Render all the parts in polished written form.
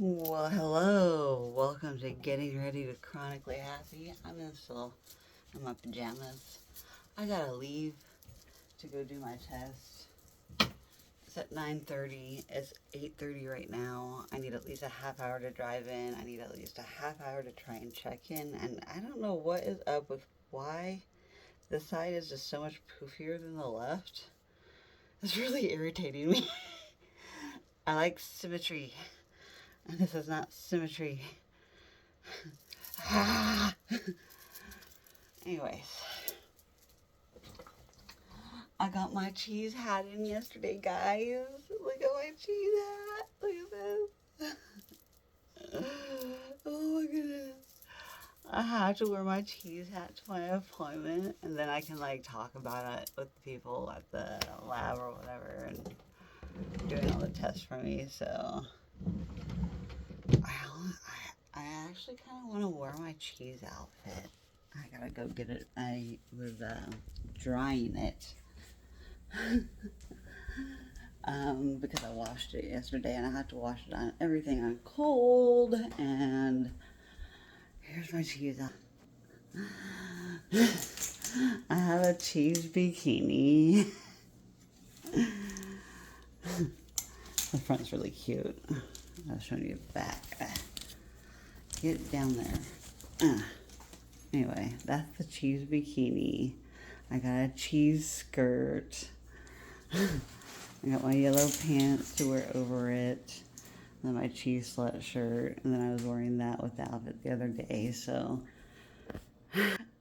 Well, hello. Welcome to Getting Ready with Chronically Happy. Still in my pajamas. I gotta leave to go do my test. It's at 9:30. It's 8:30 right now. I need at least a half hour to drive in. I need at least a half hour to try and check in. And I don't know what is up with why this side is just so much poofier than the left. It's really irritating me. I like symmetry. And this is not symmetry. Anyways, I got my cheese hat in yesterday, guys. Look at my cheese hat. Look at this. Oh my goodness. I have to wear my cheese hat to my appointment, and then I can like talk about it with the people at the lab or whatever, and doing all the tests for me. So I actually kind of want to wear my cheese outfit. I gotta go get it. I was drying it because I washed it yesterday, and I had to wash it on everything on cold. And here's my cheese out. I have a cheese bikini. The front's really cute. I'll show you the back. Get down there. Anyway, that's the cheese bikini. I got a cheese skirt. I got my yellow pants to wear over it. And then my cheese sweatshirt. And then I was wearing that with the outfit the other day. So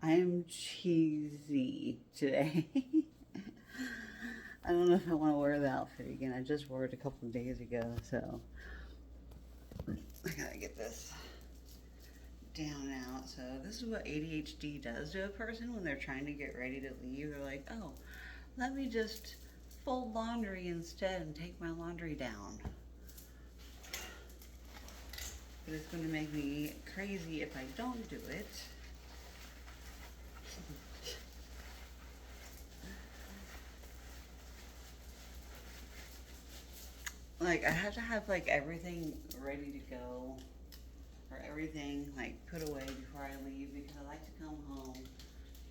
I am cheesy today. I don't know if I want to wear the outfit again. I just wore it a couple of days ago. So I gotta get this down out. So this is what ADHD does to a person when they're trying to get ready to leave. They're like, oh, let me just fold laundry instead and take my laundry down. But it's going to make me crazy if I don't do it. Like, I have to have like everything ready to go, or everything like put away before I leave, because I like to come home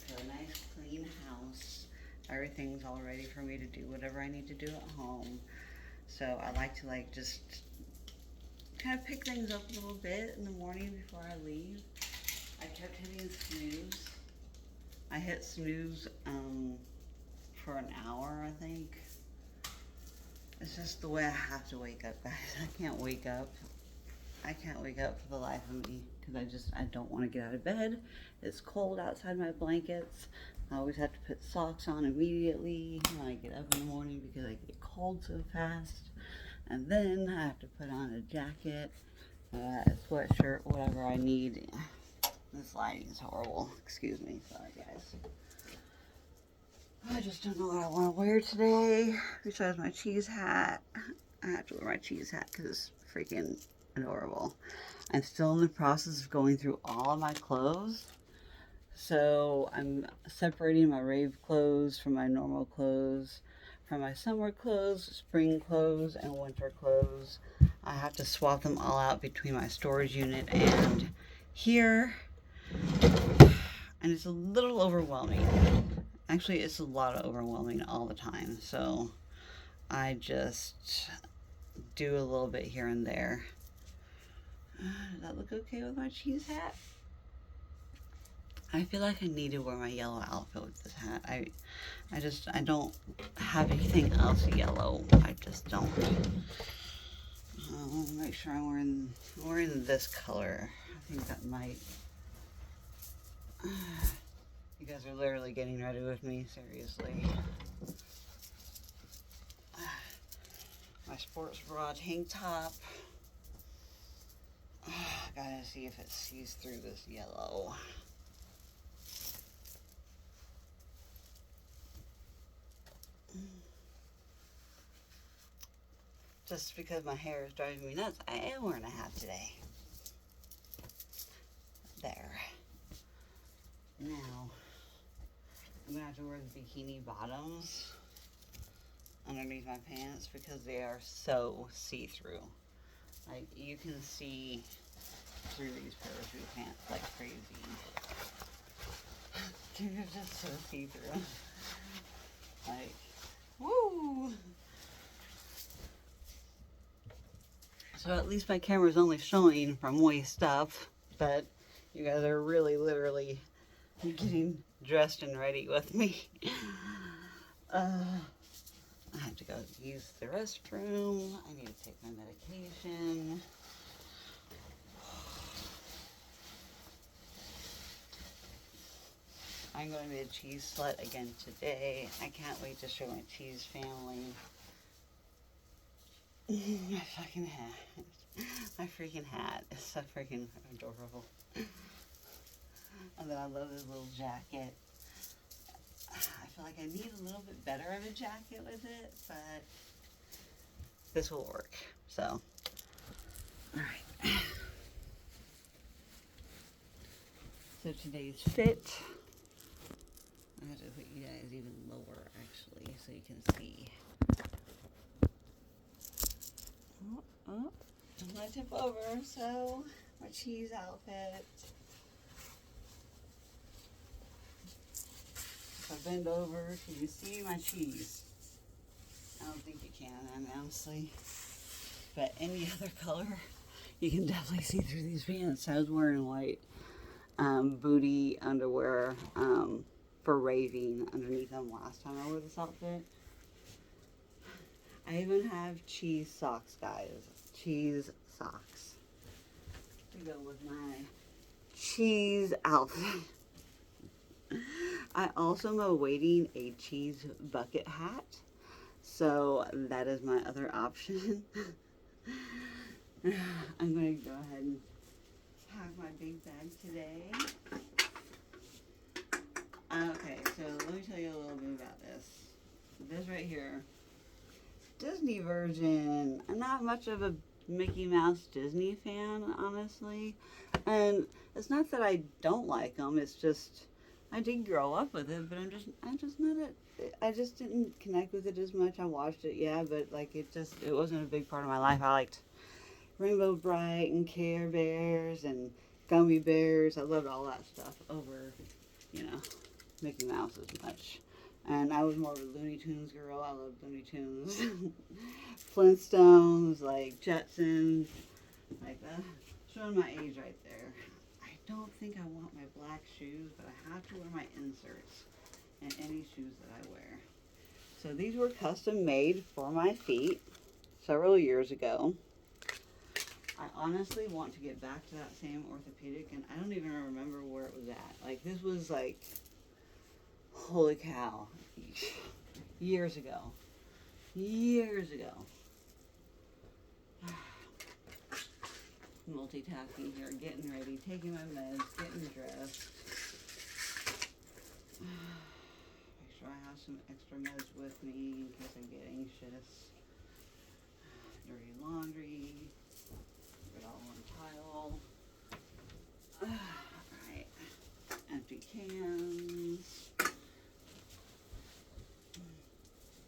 to a nice clean house. Everything's all ready for me to do whatever I need to do at home. So I like to like just kind of pick things up a little bit in the morning before I leave. I kept hitting snooze. I hit snooze for an hour, I think. It's just the way I have to wake up, guys. I can't wake up. I can't wake up for the life of me, because I don't want to get out of bed. It's cold outside my blankets. I always have to put socks on immediately when I get up in the morning, because I get cold so fast. And then I have to put on a jacket, a sweatshirt, whatever I need. This lighting is horrible. Excuse me. Sorry, guys. I just don't know what I want to wear today besides my cheese hat. I have to wear my cheese hat because it's freaking adorable. I'm still in the process of going through all of my clothes. So I'm separating my rave clothes from my normal clothes, from my summer clothes, spring clothes, and winter clothes. I have to swap them all out between my storage unit and here. And it's a little overwhelming. Actually, it's a lot of overwhelming all the time. So I just do a little bit here and there. Does that look okay with my cheese hat? I feel like I need to wear my yellow outfit with this hat. I don't have anything else yellow. I just don't. Make sure I'm wearing this color. I think that might. You guys are literally getting ready with me, seriously. My sports bra tank top. Gotta see if it sees through this yellow. Just because my hair is driving me nuts, I am wearing a hat today. There. Now, I'm gonna have to wear the bikini bottoms underneath my pants because they are so see-through. Like, you can see through these parachute pants like crazy. They're just so see-through. Like, woo! So at least my camera's only showing from waist up, but you guys are really literally getting dressed and ready with me. I have to go use the restroom. I need to take my medication. I'm going to be a cheese slut again today. I can't wait to show my cheese family. My fucking hat. My freaking hat is so freaking adorable. And then I love this little jacket. I feel like I need a little bit better of a jacket with it, but this will work. So, alright. So today's fit. I have to put you guys even lower actually so you can see. Oh, don't let it tip over. So, my cheese outfit. If I bend over, can you see my cheese? I don't think you can, honestly. But any other color, you can definitely see through these pants. I was wearing white booty underwear for raving underneath them last time I wore this outfit. I even have cheese socks, guys. Cheese socks to go with my cheese outfit. I also am awaiting a cheese bucket hat, so that is my other option. I'm going to go ahead and pack my big bag today. Okay, so let me tell you a little bit about this. This right here, Disney version. I'm not much of a Mickey Mouse Disney fan, honestly. And it's not that I don't like them, it's just I did grow up with it, but I'm just not I just didn't connect with it as much. I watched it, yeah, but like it wasn't a big part of my life. I liked Rainbow Bright and Care Bears and Gummy Bears. I loved all that stuff over, Mickey Mouse as much. And I was more of a Looney Tunes girl. I loved Looney Tunes. Flintstones, like Jetsons, like that. Showing my age right there. I don't think I want my black shoes, but I have to wear my inserts in any shoes that I wear. So these were custom made for my feet several years ago. I honestly want to get back to that same orthopedic, and I don't even remember where it was at. Like, this was like, holy cow, years ago. Multitasking here, getting ready, taking my meds, getting dressed. Make sure I have some extra meds with me in case I get anxious. Dirty laundry. Put it all on tile. Alright. Empty cans.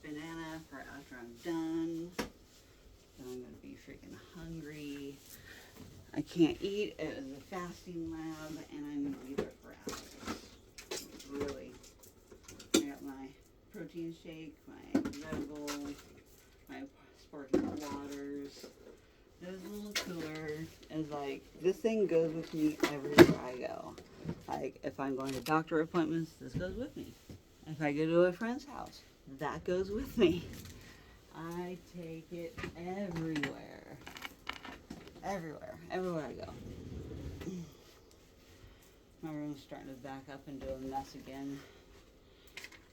Banana for after I'm done. Then I'm going to be freaking hungry. I can't eat. It is a fasting lab, and I'm going to be there for hours. Really. I got my protein shake, my Red Bull, my sparkling waters. This little cooler is like, this thing goes with me everywhere I go. Like, if I'm going to doctor appointments, this goes with me. If I go to a friend's house, that goes with me. I take it everywhere. Everywhere I go. My room's starting to back up and do a mess again.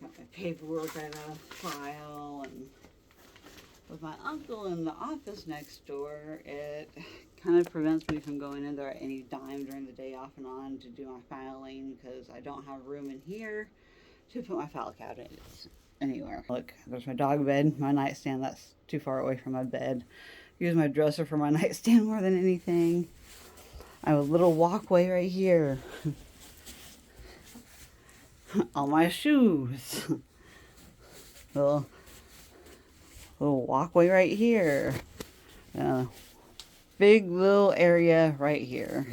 Got my paperwork I gotta file, and with my uncle in the office next door, it kind of prevents me from going in there at any time during the day off and on to do my filing, because I don't have room in here to put my file cabinets anywhere. Look, there's my dog bed, my nightstand that's too far away from my bed. Use my dresser for my nightstand more than anything. I have a little walkway right here. All my shoes. Little walkway right here. big little area right here.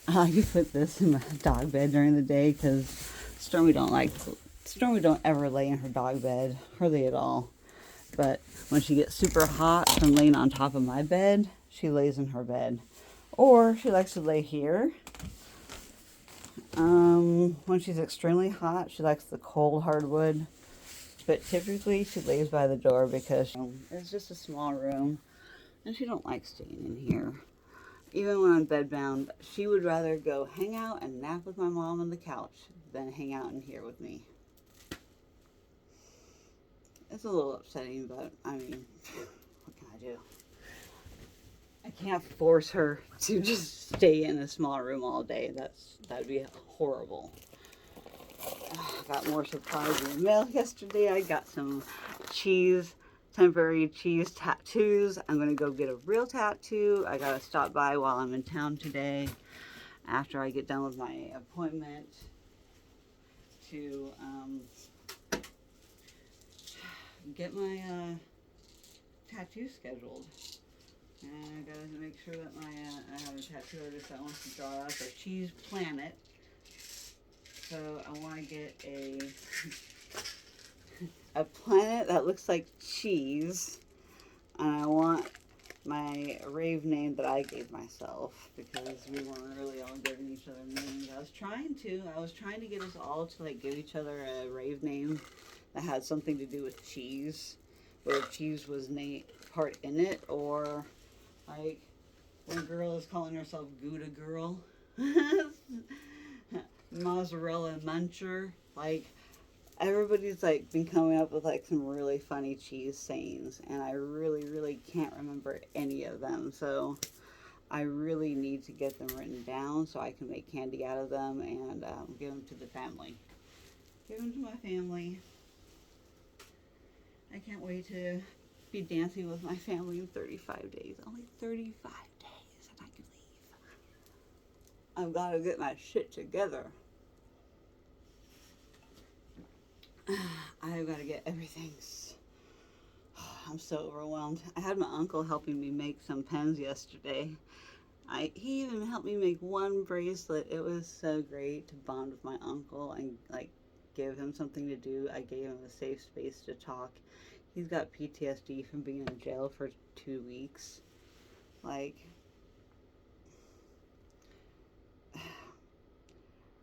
I like to put this in my dog bed during the day because Stormy don't ever lay in her dog bed, hardly at all. But when she gets super hot from laying on top of my bed, she lays in her bed. Or she likes to lay here. When she's extremely hot, she likes the cold hardwood. But typically she lays by the door because it's just a small room and she don't like staying in here. Even when I'm bedbound, she would rather go hang out and nap with my mom on the couch than hang out in here with me. It's a little upsetting, but I mean, what can I do? I can't force her to just stay in a small room all day. That'd be horrible. I got more supplies in the mail yesterday. I got some temporary cheese tattoos. I'm gonna go get a real tattoo. I gotta stop by while I'm in town today after I get done with my appointment to get my tattoo scheduled. And I gotta make sure that I have a tattoo artist that wants to draw up a cheese planet. So I want to get a planet that looks like cheese, and I want my rave name that I gave myself because we weren't really all giving each other names. I was trying to get us all to like give each other a rave name that had something to do with cheese, where cheese was part in it, or like one girl is calling herself Gouda Girl. Mozzarella Muncher. Like, everybody's like been coming up with like some really funny cheese sayings, and I really can't remember any of them. So I really need to get them written down so I can make candy out of them and give them to the family. Give them to my family. I can't wait to be dancing with my family in 35 days. Only 35 days and I can leave. I've got to get my shit together. I've got to get everything. I'm so overwhelmed. I had my uncle helping me make some pens yesterday. He even helped me make one bracelet. It was so great to bond with my uncle and like give him something to do. I gave him a safe space to talk. He's got PTSD from being in jail for 2 weeks. Like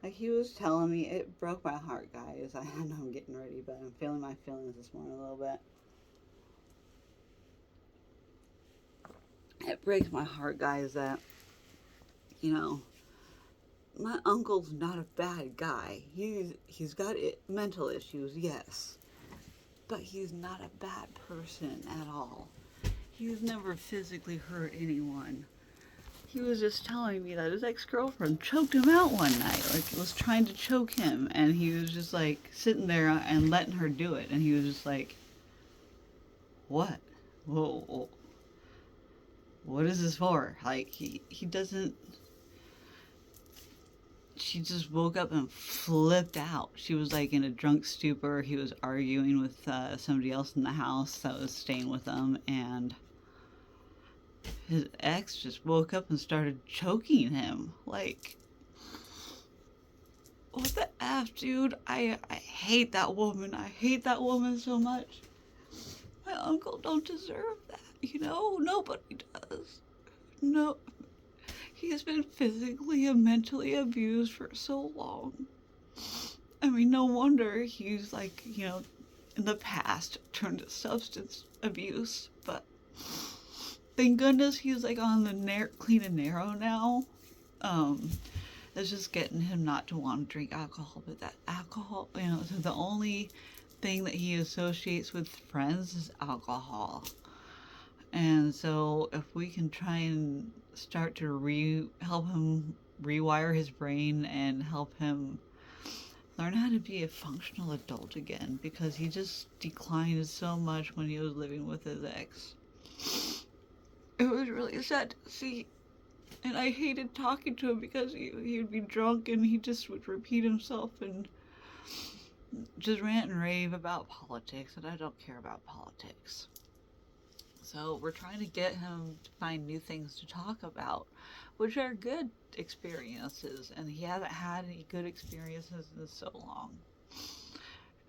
he was telling me, it broke my heart, guys. I know I'm getting ready, but I'm feeling my feelings this morning a little bit. It breaks my heart, guys, that, you know, my uncle's not a bad guy. He's got mental issues, yes, but he's not a bad person at all. He's never physically hurt anyone. He was just telling me that his ex-girlfriend choked him out one night, like was trying to choke him, and he was just like sitting there and letting her do it, and he was just like, what? Whoa, what is this for? Like, he doesn't, she just woke up and flipped out. She was like in a drunk stupor. He was arguing with somebody else in the house that was staying with them, and his ex just woke up and started choking him. Like, what the F, dude? I hate that woman. I hate that woman so much. My uncle don't deserve that, you know? Nobody does. No. He has been physically and mentally abused for so long. I mean, no wonder he's like, you know, in the past turned to substance abuse, but thank goodness he's like on the clean and narrow now. It's just getting him not to want to drink alcohol, but that alcohol, you know, so the only thing that he associates with friends is alcohol. And so if we can try and start to help him rewire his brain and help him learn how to be a functional adult again, because he just declined so much when he was living with his ex. It was really sad to see, and I hated talking to him because he would be drunk and he just would repeat himself and just rant and rave about politics, and I don't care about politics. So we're trying to get him to find new things to talk about, which are good experiences, and he hasn't had any good experiences in so long.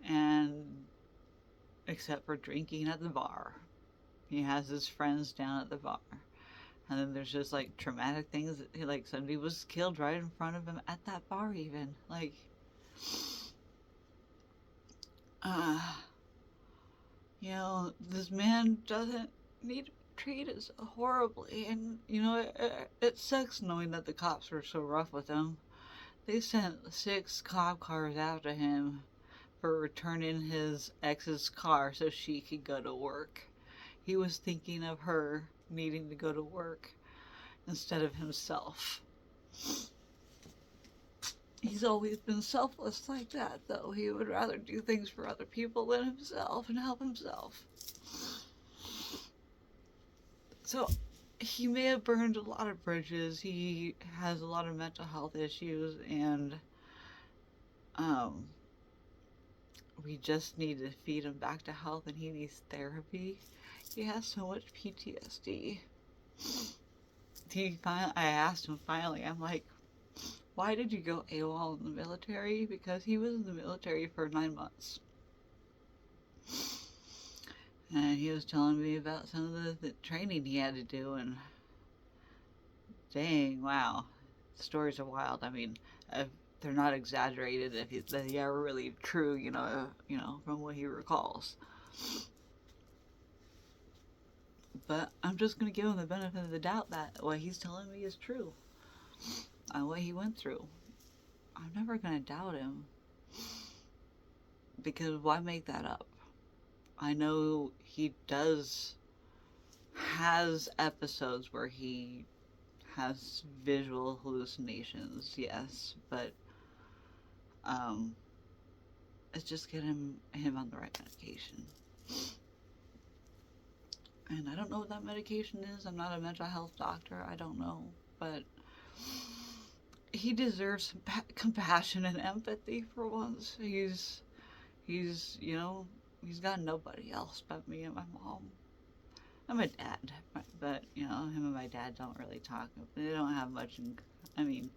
And except for drinking at the bar, he has his friends down at the bar. And then there's just like traumatic things. Like somebody was killed right in front of him at that bar, even. Like, uh, this man doesn't need to be treated so horribly. And, it sucks knowing that the cops were so rough with him. They sent 6 cop cars after him for returning his ex's car so she could go to work. He was thinking of her needing to go to work instead of himself. He's always been selfless like that, though. He would rather do things for other people than himself and help himself. So, he may have burned a lot of bridges. He has a lot of mental health issues, and we just need to feed him back to health, and he needs therapy. He has so much PTSD. I asked him finally, I'm like, why did you go AWOL in the military? Because he was in the military for 9 months. And he was telling me about some of the training he had to do, and dang, wow. The stories are wild. I mean, they're not exaggerated if they are really true, from what he recalls. But I'm just going to give him the benefit of the doubt that what he's telling me is true. And what he went through. I'm never going to doubt him. Because why make that up? I know he has episodes where he has visual hallucinations, yes, but it's just getting him on the right medication. And I don't know what that medication is. I'm not a mental health doctor. I don't know, but he deserves compassion and empathy for once. He's got nobody else but me and my mom. I'm a dad, but him and my dad don't really talk. They don't have much. I mean,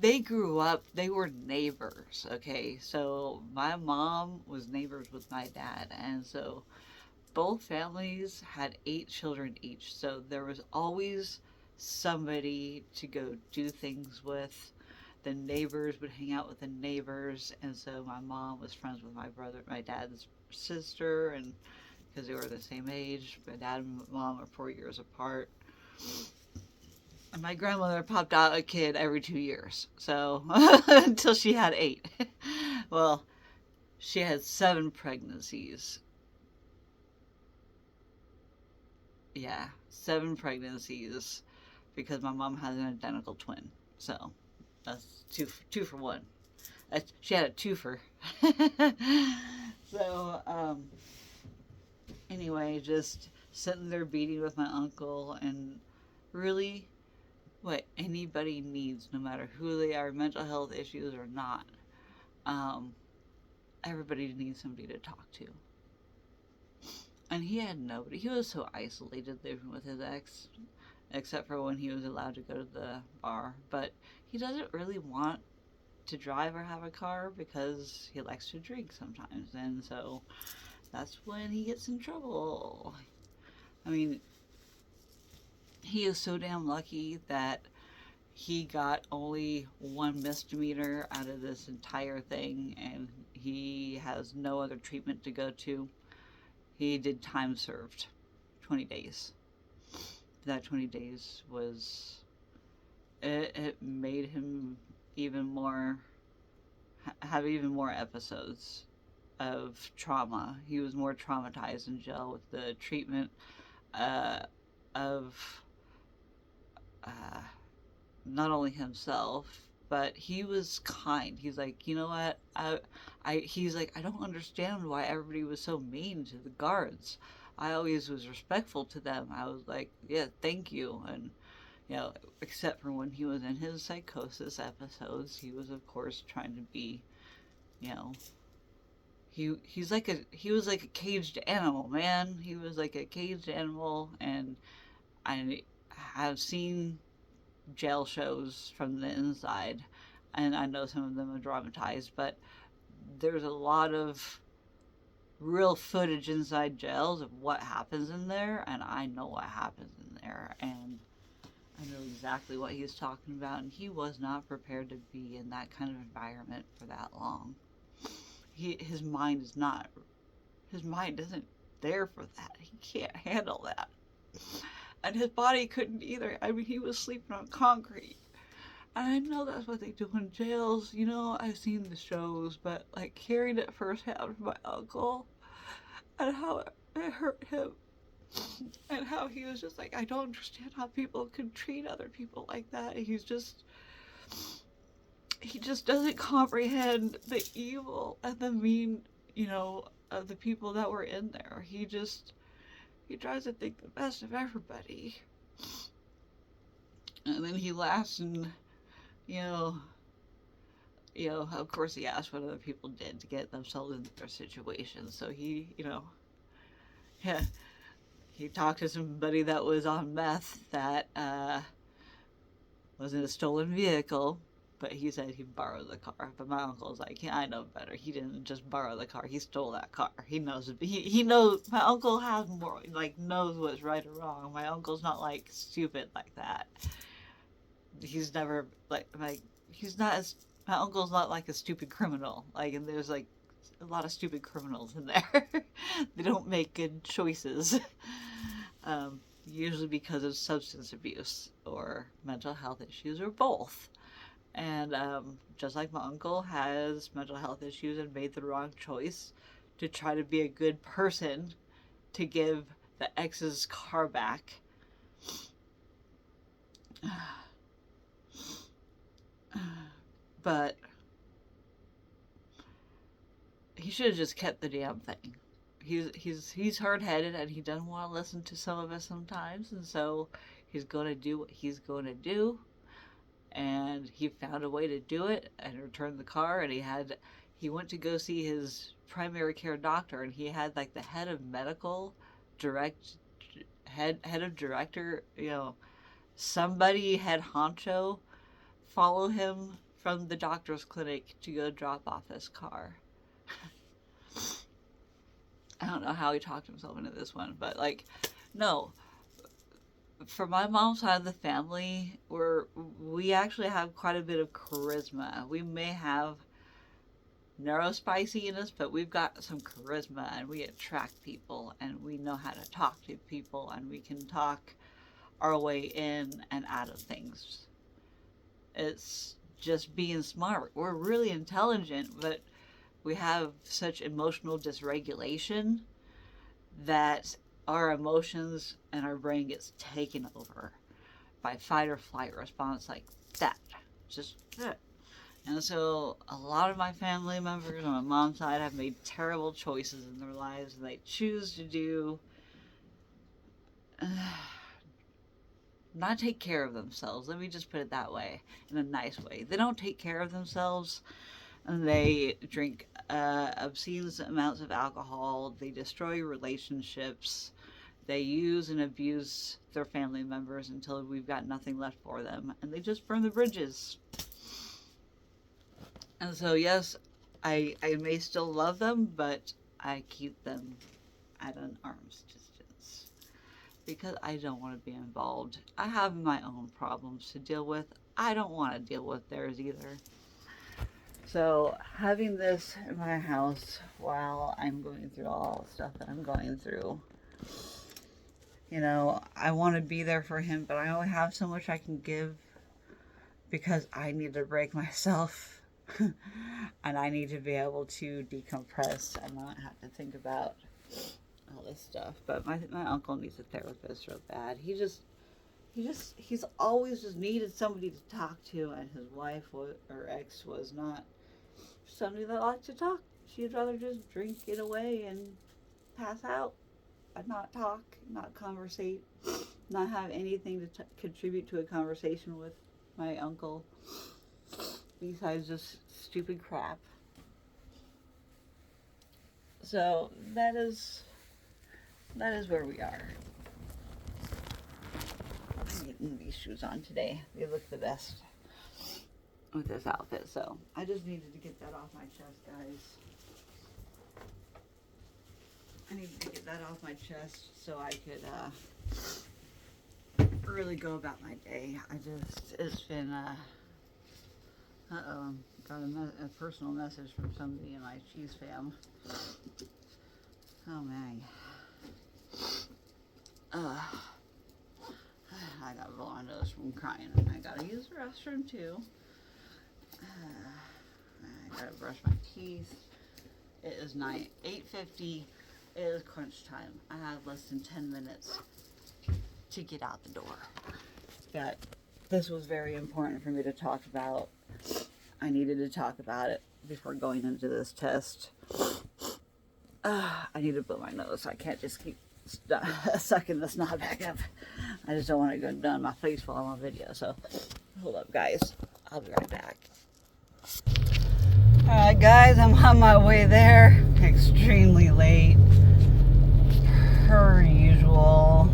they grew up. They were neighbors. Okay, so my mom was neighbors with my dad, and so both families had 8 children each. So there was always somebody to go do things with. The neighbors would hang out with the neighbors, and so my mom was friends with my dad's sister, and because they were the same age. My dad and mom are 4 years apart. And my grandmother popped out a kid every 2 years. So, until she had 8. Well, she had 7 pregnancies. Yeah, 7 pregnancies because my mom has an identical twin. So, that's two for one. She had a twofer. So, anyway, just sitting there beating with my uncle, and really what anybody needs, no matter who they are, mental health issues or not, um, everybody needs somebody to talk to. And he had nobody. He was so isolated living with his ex, except for when he was allowed to go to the bar. But he doesn't really want to drive or have a car because he likes to drink sometimes. And so that's when he gets in trouble. I mean, he is so damn lucky that he got only 1 misdemeanor out of this entire thing, and he has no other treatment to go to. He did time served, 20 days. That 20 days was, it made him even more, have even more episodes of trauma. He was more traumatized in jail with the treatment of not only himself, but he was kind. He's like, you know what? He's like, I don't understand why everybody was so mean to the guards. I always was respectful to them. I was like, yeah, thank you. And, except for when he was in his psychosis episodes, he was, of course, trying to be, you know, he was like a caged animal, man. He was like a caged animal, and I have seen jail shows from the inside, and I know some of them are dramatized, but there's a lot of real footage inside jails of what happens in there, and I know what happens in there, and I know exactly what he's talking about, and he was not prepared to be in that kind of environment for that long. His mind is not, his mind isn't there for that. He can't handle that. And his body couldn't either. I mean, he was sleeping on concrete. And I know that's what they do in jails. You know, I've seen the shows, but like hearing it firsthand from my uncle and how it hurt him and how he was just like, I don't understand how people can treat other people like that. He just doesn't comprehend the evil and the mean, you know, of the people that were in there. He tries to think the best of everybody. And then he laughs and, you know, of course he asked what other people did to get themselves in their situation. So he, yeah, he talked to somebody that was on meth that was in a stolen vehicle, but he said he borrowed the car. But my uncle's like, yeah, I know better. He didn't just borrow the car. He stole that car. He knows. He knows. My uncle has more, like, knows what's right or wrong. My uncle's not like stupid like that. He's never like he's not as my uncle's not like a stupid criminal. Like, and there's like a lot of stupid criminals in there. They don't make good choices. Usually because of substance abuse or mental health issues or both. And just like my uncle has mental health issues and made the wrong choice to try to be a good person to give the ex's car back. But he should have just kept the damn thing. He's hard-headed and he doesn't want to listen to some of us sometimes, and so he's going to do what he's going to do. And he found a way to do it and return the car, and he went to go see his primary care doctor, and he had like the head of medical head of director, somebody head honcho follow him from the doctor's clinic to go drop off his car. I don't know how he talked himself into this one, but like, no. For my mom's side of the family, we actually have quite a bit of charisma. We may have narrow spicy in us, but we've got some charisma, and we attract people, and we know how to talk to people, and we can talk our way in and out of things. It's just being smart. We're really intelligent, but we have such emotional dysregulation that our emotions and our brain gets taken over by fight or flight response like that. Just that. And so a lot of my family members on my mom's side have made terrible choices in their lives, and they choose to do not take care of themselves. Let me just put it that way, in a nice way. They don't take care of themselves, and they drink obscene amounts of alcohol. They destroy relationships. They use and abuse their family members until we've got nothing left for them, and they just burn the bridges. And so, yes, I may still love them, but I keep them at an arm's distance because I don't want to be involved. I have my own problems to deal with. I don't want to deal with theirs either. So having this in my house while I'm going through all the stuff that I'm going through, I want to be there for him, but I only have so much I can give because I need to break myself and I need to be able to decompress and not have to think about all this stuff. But my uncle needs a therapist real bad. He's always just needed somebody to talk to, and his wife or ex was not somebody that liked to talk. She'd rather just drink it away and pass out and not talk, not conversate, not have anything to contribute to a conversation with my uncle besides just stupid crap. So that is where we are. I'm getting these shoes on today. They look the best with this outfit. So I just needed to get that off my chest, guys. I needed to get that off my chest so I could really go about my day. It's been, got a personal message from somebody in my cheese fam. Oh, man. I got a blowing nose from crying, and I gotta use the restroom, too. I gotta brush my teeth. It is 8:50. It is crunch time. I have less than 10 minutes to get out the door. But this was very important for me to talk about. I needed to talk about it before going into this test. I need to blow my nose. I can't just keep sucking the snot back up. I just don't want it going down my face while I'm on video. So hold up, guys. I'll be right back. Alright, guys, I'm on my way there. Extremely late. Per usual.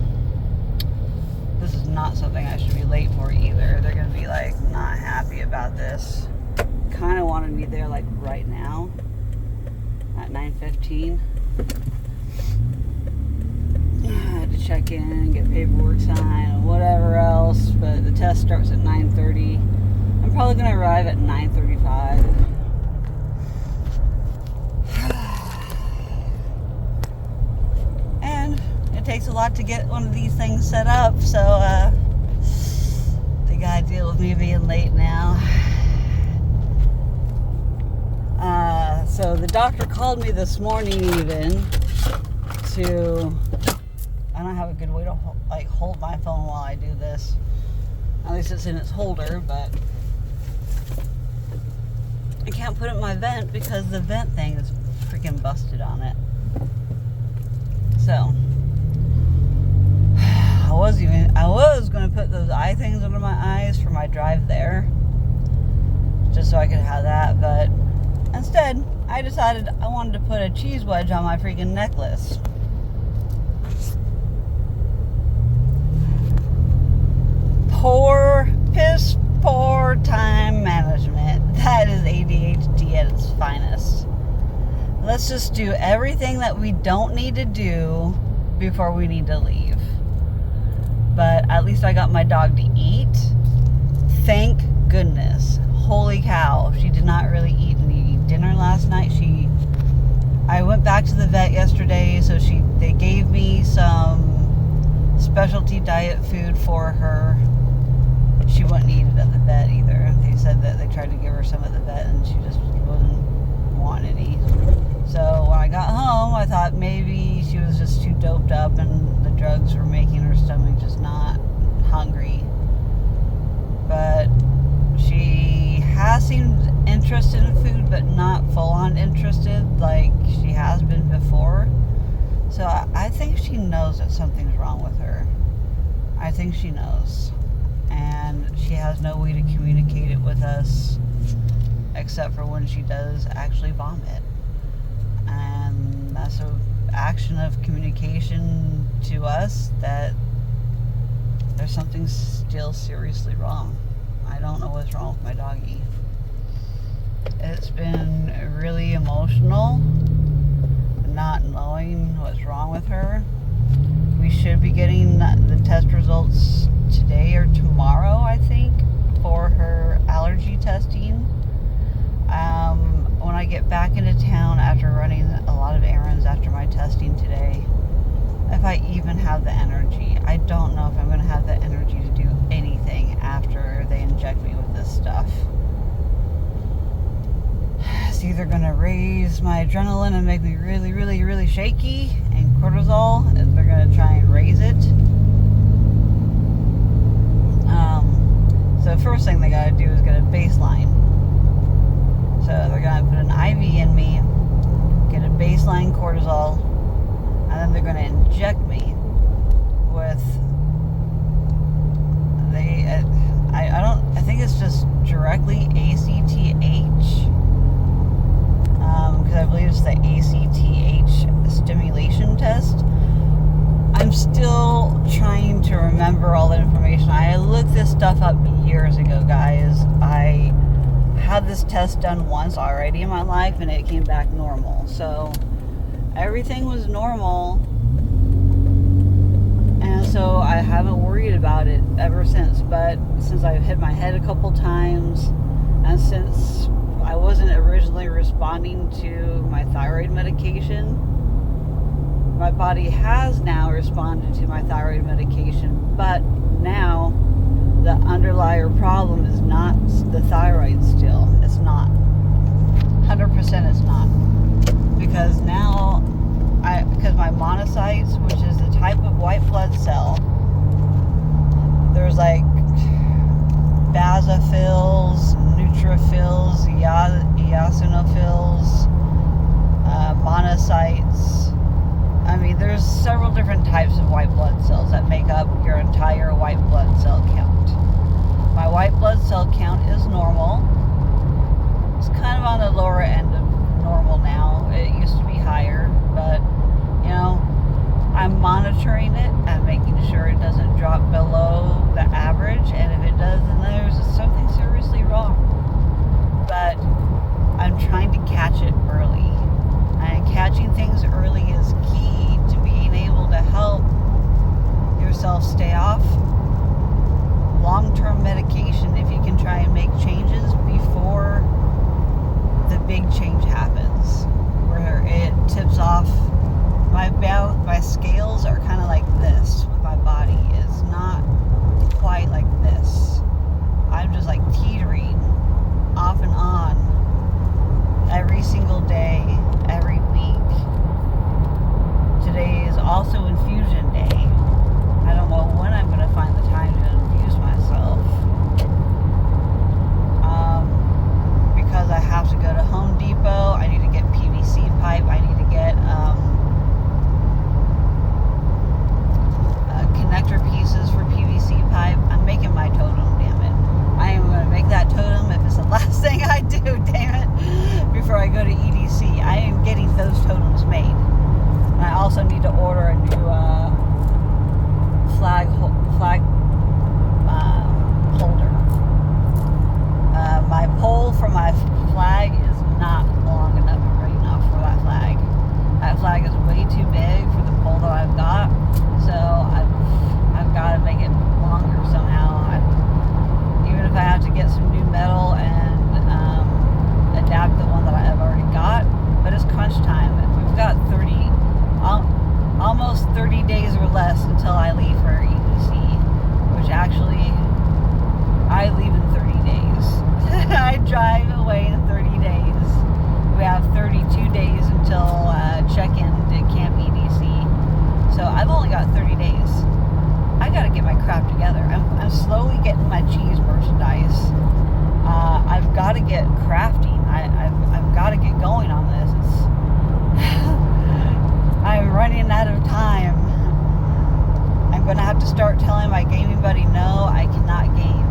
This is not something I should be late for either. They're gonna be like not happy about this. Kind of wanted me there like right now at 9:15. I had to check in, get paperwork signed, and whatever else. But the test starts at 9:30. I'm probably gonna arrive at 9:35. It takes a lot to get one of these things set up, so they gotta deal with me being late now. So the doctor called me this morning even to, I don't have a good way to hold my phone while I do this. At least it's in its holder, but I can't put it in my vent because the vent thing is freaking busted on it. So I was going to put those eye things under my eyes for my drive there, just so I could have that, but instead, I decided I wanted to put a cheese wedge on my freaking necklace. Piss poor time management. That is ADHD at its finest. Let's just do everything that we don't need to do before we need to leave. But at least I got my dog to eat. Thank goodness. Holy cow. She did not really eat any dinner last night. I went back to the vet yesterday, so they gave me some specialty diet food for her. She wouldn't eat it at the vet either. They said that they tried to give her some at the vet and she just wasn't wanting any. So when I got home, I thought maybe she was just too doped up and the drugs were making her stomach just not hungry. But she has seemed interested in food, but not full-on interested like she has been before. So I think she knows that something's wrong with her. I think she knows. And she has no way to communicate it with us except for when she does actually vomit. And that's an action of communication to us that there's something still seriously wrong. I don't know what's wrong with my doggie. It's been really emotional not knowing what's wrong with her. We should be getting the test results today or tomorrow, I think, for her allergy testing. When I get back into town after running a lot of errands after my testing today, if I even have the energy. I don't know if I'm going to have the energy to do anything after they inject me with this stuff. It's either going to raise my adrenaline and make me really, really, really shaky, and cortisol, if they're going to try and raise it. So the first thing they got to do is get a baseline. So they're going to put an IV in me, get a baseline cortisol, and then they're going to inject me with I think it's just directly ACTH. because I believe it's the ACTH stimulation test. I'm still trying to remember all the information. I looked this stuff up years ago, guys. I had this test done once already in my life, and it came back normal. So everything was normal, and so I haven't worried about it ever since. But since I've hit my head a couple times, and since I wasn't originally responding to my thyroid medication, my body has now responded to my thyroid medication, but now the underlying problem is not the thyroid still. It's not. 100% it's not. Because now, because my monocytes, which is the type of white blood cell, there's like basophils, neutrophils, eosinophils, monocytes. I mean, there's several different types of white blood cells that make up your entire white blood cell count. My white blood cell count is normal. It's kind of on the lower end of normal now. It used to be higher, but, you know, I'm monitoring it and making sure it doesn't drop below the average, and if it does, then there's something seriously wrong. But I'm trying to catch it early. And catching things early is key to being able to help yourself stay off long-term medication if you can try and make changes before the big change happens, where it tips off. My scales are kind of like this with my body. It's not quite like this. I'm just like teetering off and on every single day, every week. Today is also infusion day. I don't know when I'm going to find the time to infuse myself. Because I have to go to Home Depot. I need to get PVC pipe. I need to get connector pieces for PVC pipe. I'm making my totem, damn it. I am going to make that totem if it's the last thing I do, damn it, before I go to EDC. I am getting those totems made. And I also need to order a new flag holder. My pole for my flag is not long enough and right enough for that flag. That flag is way too big for the pole that I've got, so I've got to make it longer somehow. Even if I have to get some new metal and adapt the one that I've already got, but it's crunch time. We've got almost 30 days or less until I leave for EDC, which actually I leave in 30 days. I drive away in 30 days. We have 32 days until check-in to Camp EDC. So I've only got 30 days. I gotta get my crap together. I'm slowly getting my cheese merchandise. I've got to get crafting. I've got to get going on this. I'm running out of time. I'm going to have to start telling my gaming buddy, no, I cannot game.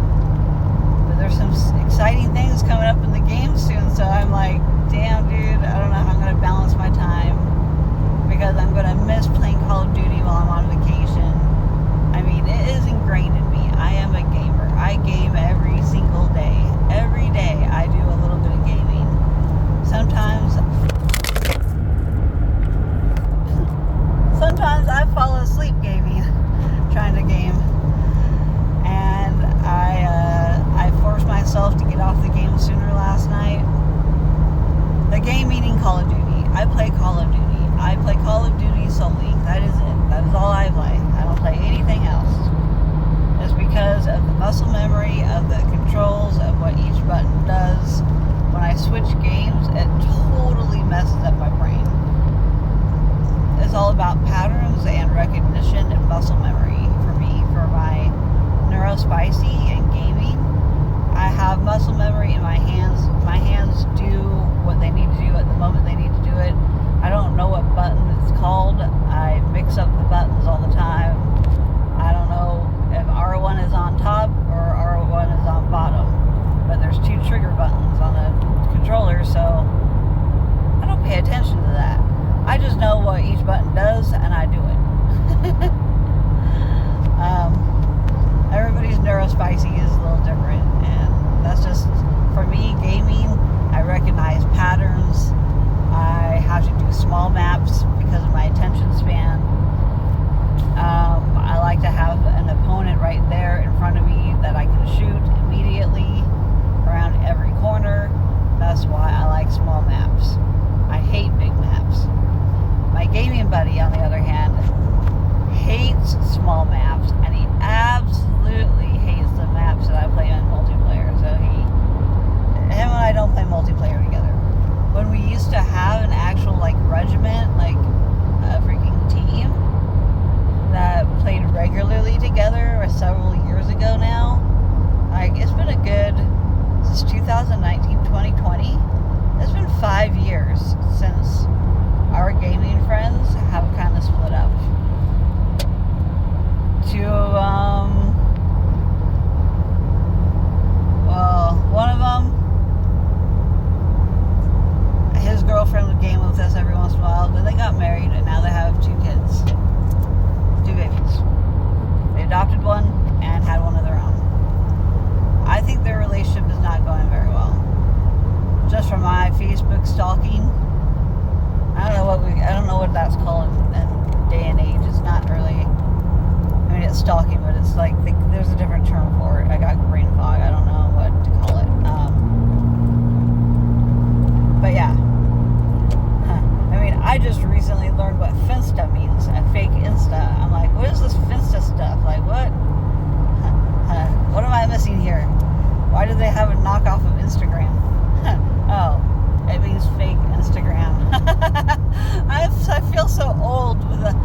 But there's some exciting things coming up in the game soon, so I'm like, damn, dude, I don't know how I'm going to balance my time. Because I'm going to miss playing Call of Duty while I'm on vacation. I mean, it is ingrained in me. I am a gamer. I game every single day. Every day I do a little bit of gaming. Sometimes I fall asleep gaming, trying to game. And I forced myself to get off the game sooner last night. The game meaning Call of Duty. I play Call of Duty. I play Call of Duty solely. That is it. That is all I play. I don't play anything else. It's because of the muscle memory of the controls of what each button does. When I switch games, it totally messes up my brain. It's all about patterns and recognition and muscle memory for me, for my neurospicy and gaming. I have muscle memory in my hands. My hands do what they need to do at the moment they need to do it. I don't know what button it's called. I mix up the buttons all the time. I don't know if R1 is on top or R1 is on bottom. But there's two trigger buttons on the controller, so 2020. It's been 5 years since our gaming friends have kind of split up. One of them, his girlfriend would game with us every once in a while. Then they got married, and now they have 2 kids, 2 babies. They adopted one and had one of their own. I think their relationship is not going very well. Just from my Facebook stalking, I don't know what that's called in day and age. It's not really. I mean, it's stalking, but it's like there's a different term for it. I got brain fog. I don't know what to call it. But yeah. I mean, I just recently learned what Finsta means. A fake Insta. I'm like, what is this Finsta stuff? Like, what? What am I missing here? Why do they have a knockoff of Instagram? Oh, it means fake Instagram. I feel so old with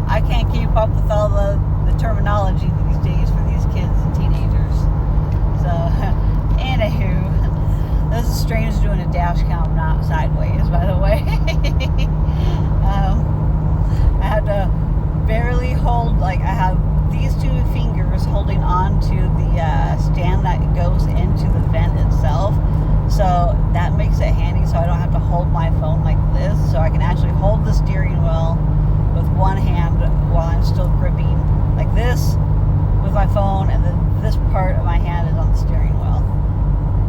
I can't keep up with all the terminology these days for these kids and teenagers. So, anywho, this is strange doing a dash cam, not sideways, by the way. I had to barely hold, I have these 2 fingers holding on to the stand that goes into the vent itself. So that makes it handy so I don't have to hold my phone like this. So I can actually hold the steering wheel with one hand while I'm still gripping like this with my phone, and then this part of my hand is on the steering wheel.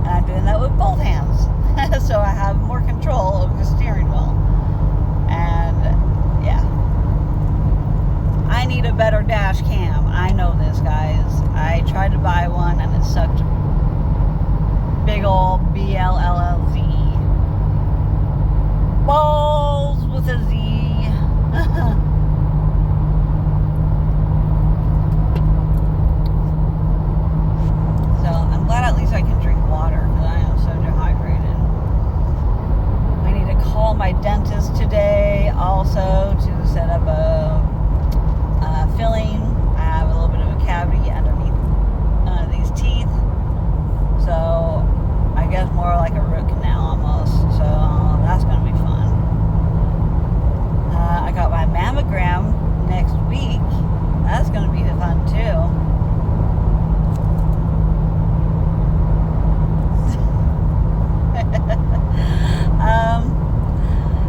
And I'm doing that with both hands. So I have more control over the steering wheel. And yeah. I need a better dash cam. I know this, guys. I tried to buy one and it sucked. Big ol' BLLZ. Balls with a Z. So I'm glad at least I can drink water because I am so dehydrated. I need to call my dentist today also to set up a filling. I have a little bit of a cavity underneath these teeth. So I guess more like a root canal almost. So that's going to be fun. I got my mammogram next week. That's going to be fun too.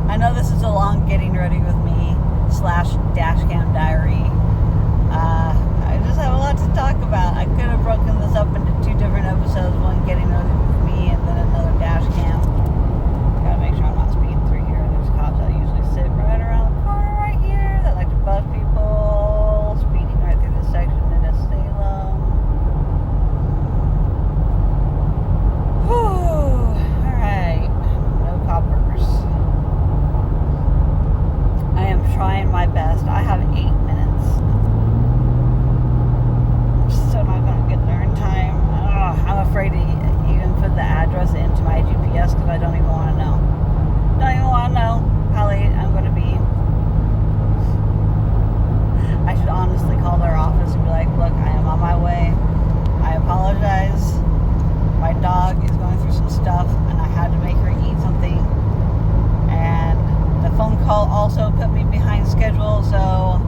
I know this is a long getting ready with me / Dashcam Diary. I just have a lot to talk about. I could have broken this up into 2 different episodes, one getting ready with me and then another dash cam. Gotta make sure I'm not speeding through here. There's cops that usually sit right around the corner right here that like to buzz people speeding right through this section into Salem. Whew. Alright. No coppers. I am trying my best. I have 8 minutes. Still not gonna get there in time. I'm afraid to even put the address into my GPS because I don't even want to know. Don't even want to know how late I'm going to be. I should honestly call their office and be like, look, I am on my way. I apologize. My dog is going through some stuff and I had to make her eat something. And the phone call also put me behind schedule, so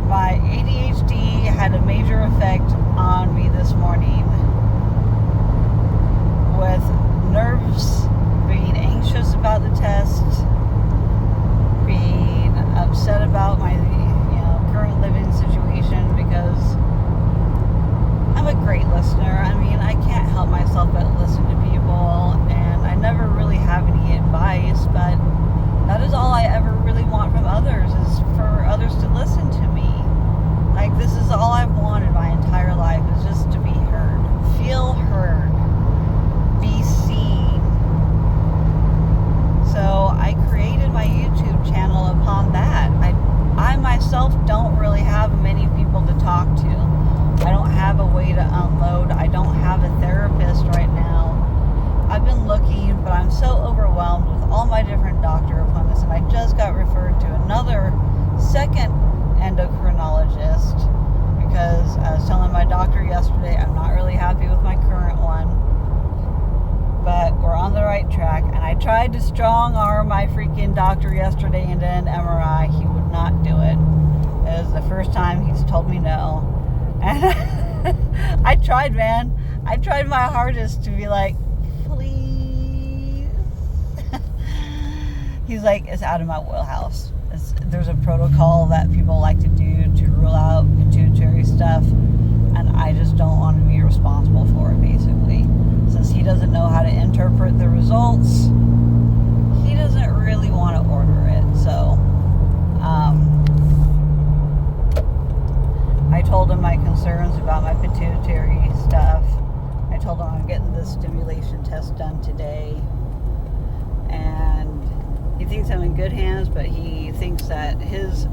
my ADHD had a major effect on me this morning with nerves, being anxious about the test, being upset about my current living situation because I'm a great listener. I mean, I can't help myself but listen to people, and I never really have any advice, but that is all I ever really want from others, is for others to listen to me. Like, this is all I've wanted my entire life, is just to be heard. Feel heard. Be seen. So I created my YouTube channel upon that. I myself don't really have many people to talk to. I don't have a way to unload. I don't have a therapist right now. I've been looking, but I'm so overwhelmed with all my different doctor appointments, and I just got referred to another second endocrinologist because I was telling my doctor yesterday I'm not really happy with my current one, but right track. And I tried to strong arm my freaking doctor yesterday into an MRI. He would not do it. It was the first time he's told me no. And I tried, man. I tried my hardest to be like, please. He's like, it's out of my wheelhouse. There's a protocol that people like to do to rule out pituitary stuff, and I just don't want to be responsible for it, basically. Since he doesn't know how to interpret the results, he doesn't really want to order it. So, I told him my concerns about my pituitary stuff. I told him I'm getting the stimulation test done today, and he thinks I'm in good hands, but he thinks that his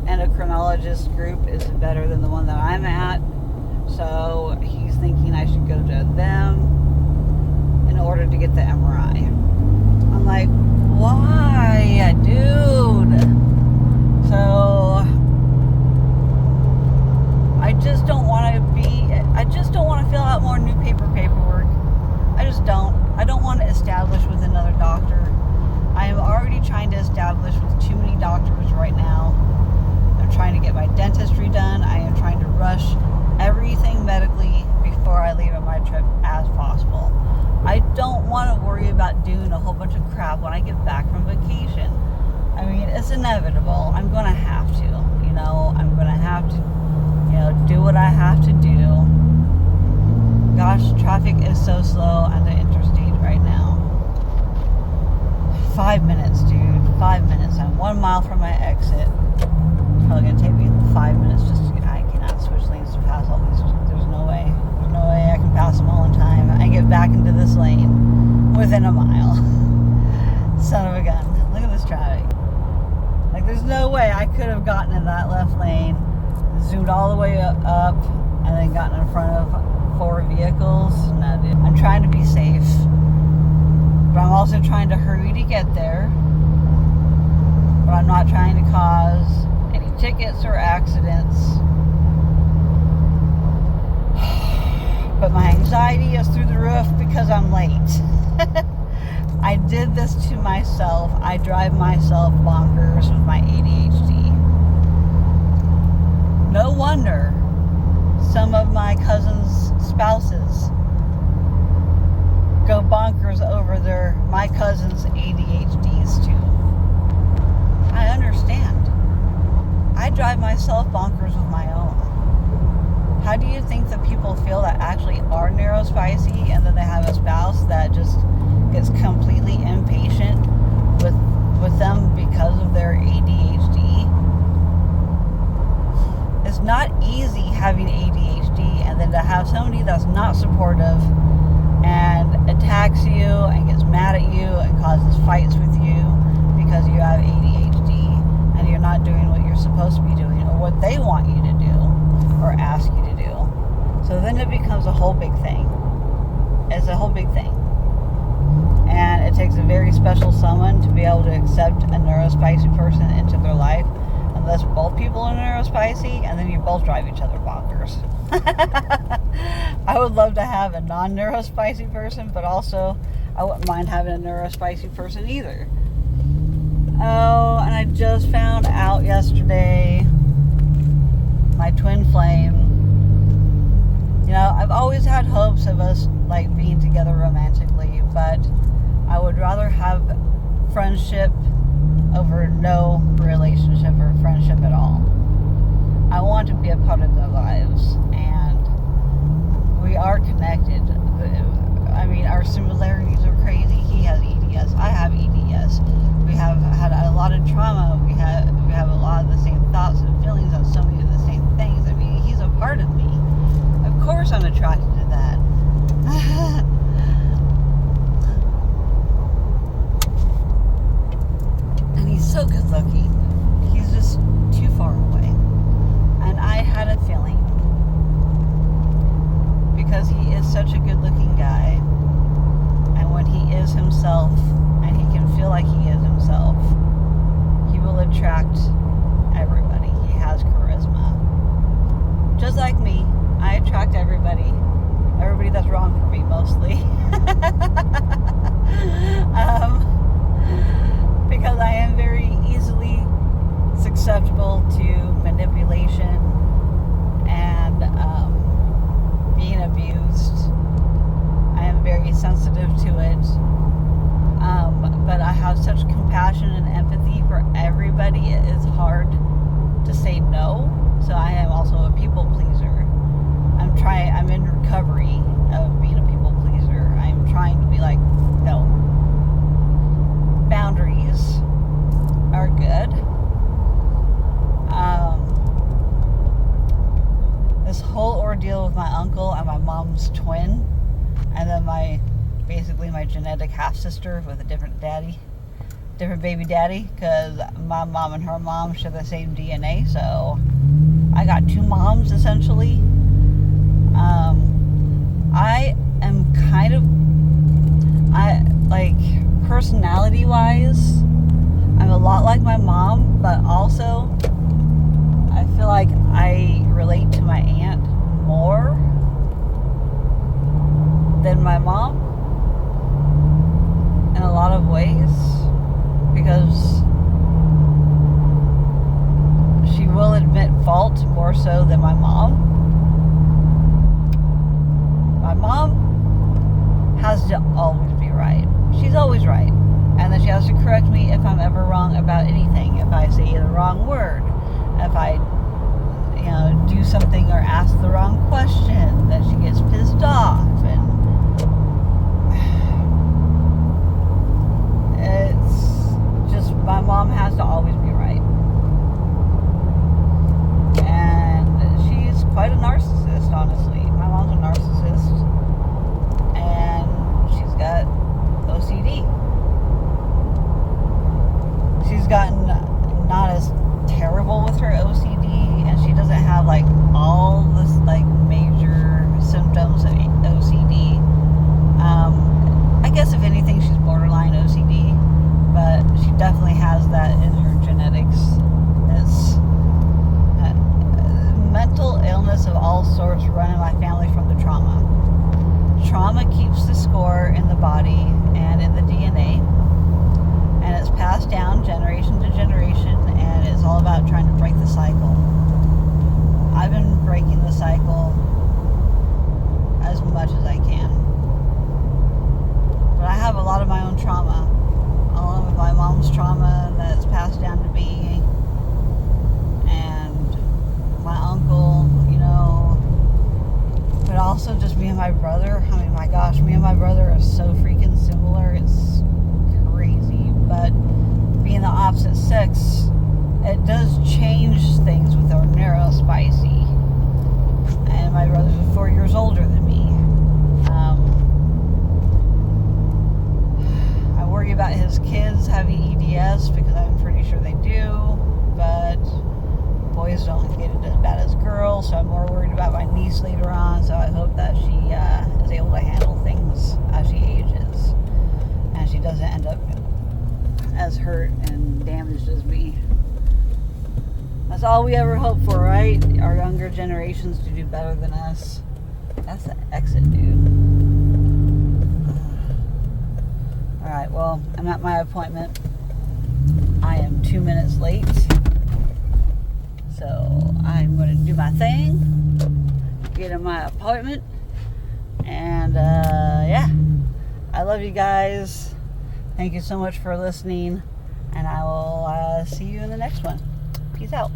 endocrinologist group is better than the one that I'm at. So he's thinking I should go to them in order to get the MRI. I'm like, why, dude? So I just don't want to fill out more new paperwork. I just don't. I don't want to establish with another doctor. I am already trying to establish with too many doctors right now. I'm trying to get my dentistry done. I am trying to rush everything medically before I leave on my trip as possible. I don't want to worry about doing a whole bunch of crap when I get back from vacation. I mean, it's inevitable. I'm going to have to, I'm going to have to, do what I have to do. Gosh, traffic is so slow on the interstate right now. 5 minutes, dude. 5 minutes. I'm 1 mile from my exit. It's probably going to take me 5 minutes just to I cannot switch lanes to pass all these. There's no way. There's no way I can pass them all in time. I get back into this lane within a mile. Son of a gun. Look at this traffic. Like, there's no way I could have gotten in that left lane, zoomed all the way up, and then gotten in front of 4 vehicles. No, dude. I'm trying to be safe, but I'm also trying to hurry to get there. But I'm not trying to cause any tickets or accidents. But my anxiety is through the roof because I'm late. I did this to myself. I drive myself bonkers with my ADHD. No wonder some of my cousins' spouses go bonkers over my cousins' ADHDs too. I understand. I drive myself bonkers with my own. How do you think that people feel that actually are neurospicy and then they have a spouse that just gets completely impatient with them because of their ADHD? It's not easy having ADHD and then to have somebody that's not supportive and attacks you and gets mad at you and causes fights with you because you have ADHD and you're not doing what you're supposed to be doing or what they want you to do or ask you to do. So then it becomes a whole big thing. It's a whole big thing. And it takes a very special someone to be able to accept a neurospicy person into their life, unless both people are neurospicy and then you both drive each other bonkers. I would love to have a non-neurospicy person, but also I wouldn't mind having a neurospicy person either. Oh, and I just found out yesterday, my twin flame, I've always had hopes of us like being together romantically, but I would rather have friendship over no relationship or friendship at all. I want to be a part of their lives, and we are connected. I mean, our similarities are crazy. He has EDS, I have EDS. We have had a lot of trauma. We have a lot of the same thoughts and feelings on so many of the same things. I mean, he's a part of me. Of course I'm attracted to that. And he's so good looking. He's just too far away. And I had a feeling, because he is such a good looking guy, and when he is himself and he can feel like he is himself, he will attract everybody. He has charisma. Just like me, I attract everybody. Everybody everybody that's wrong for me, mostly. Because I am very easily susceptible to manipulation and being abused. I am very sensitive to it. But I have such compassion and empathy for everybody. It is hard to say no. So I am also a people pleaser. I'm in recovery of being a people pleaser. I'm trying to be like, no. Boundaries are good. This whole ordeal with my uncle and my mom's twin, and then basically my genetic half sister with a different baby daddy, because my mom and her mom share the same DNA, so I got two moms essentially. I am kind of, personality wise, I'm a lot like my mom, but also I feel like I relate to my aunt more than my mom in a lot of ways, because she will admit fault more so than my mom. My mom has to always be right. She's always right. And then she has to correct me if I'm ever wrong about anything. If I say the wrong word, if I do something or ask the wrong question, then she gets pissed off. And it's just, my mom has to always be right. And she's quite a narcissist, honestly. My mom's a narcissist. And she's got OCD. She's gotten not as terrible with her OCD, and she doesn't have all this major symptoms of OCD. I guess if anything, she's borderline OCD, but she definitely has that in her genetics. It's mental illness of all sorts run in my family from the trauma. Trauma keeps the score in the body and in the DNA, and it's passed down generation to generation, and it's all about trying to break the cycle. I've been breaking the cycle as much as I can. But I have a lot of my own trauma. A lot of my mom's trauma that's passed down to me, and my uncle, but also just me and my brother. I mean, my gosh, me and my brother are so freaking similar. It's crazy. But being the opposite sex, it does change things with our neurospicy. And my brother's 4 years older than me. I worry about his kids having EDS because I'm pretty sure they do, but boys don't get it as bad as girls, so I'm more worried about my niece later on, so I hope that she is able to handle things as she ages, and she doesn't end up as hurt and damaged as me. That's all we ever hope for, right? Our younger generations to do better than us. That's the exit, dude. Alright, well, I'm at my appointment. I am 2 minutes late. So I'm going to do my thing, get in my appointment, and yeah, I love you guys. Thank you so much for listening, and I will see you in the next one. Peace out.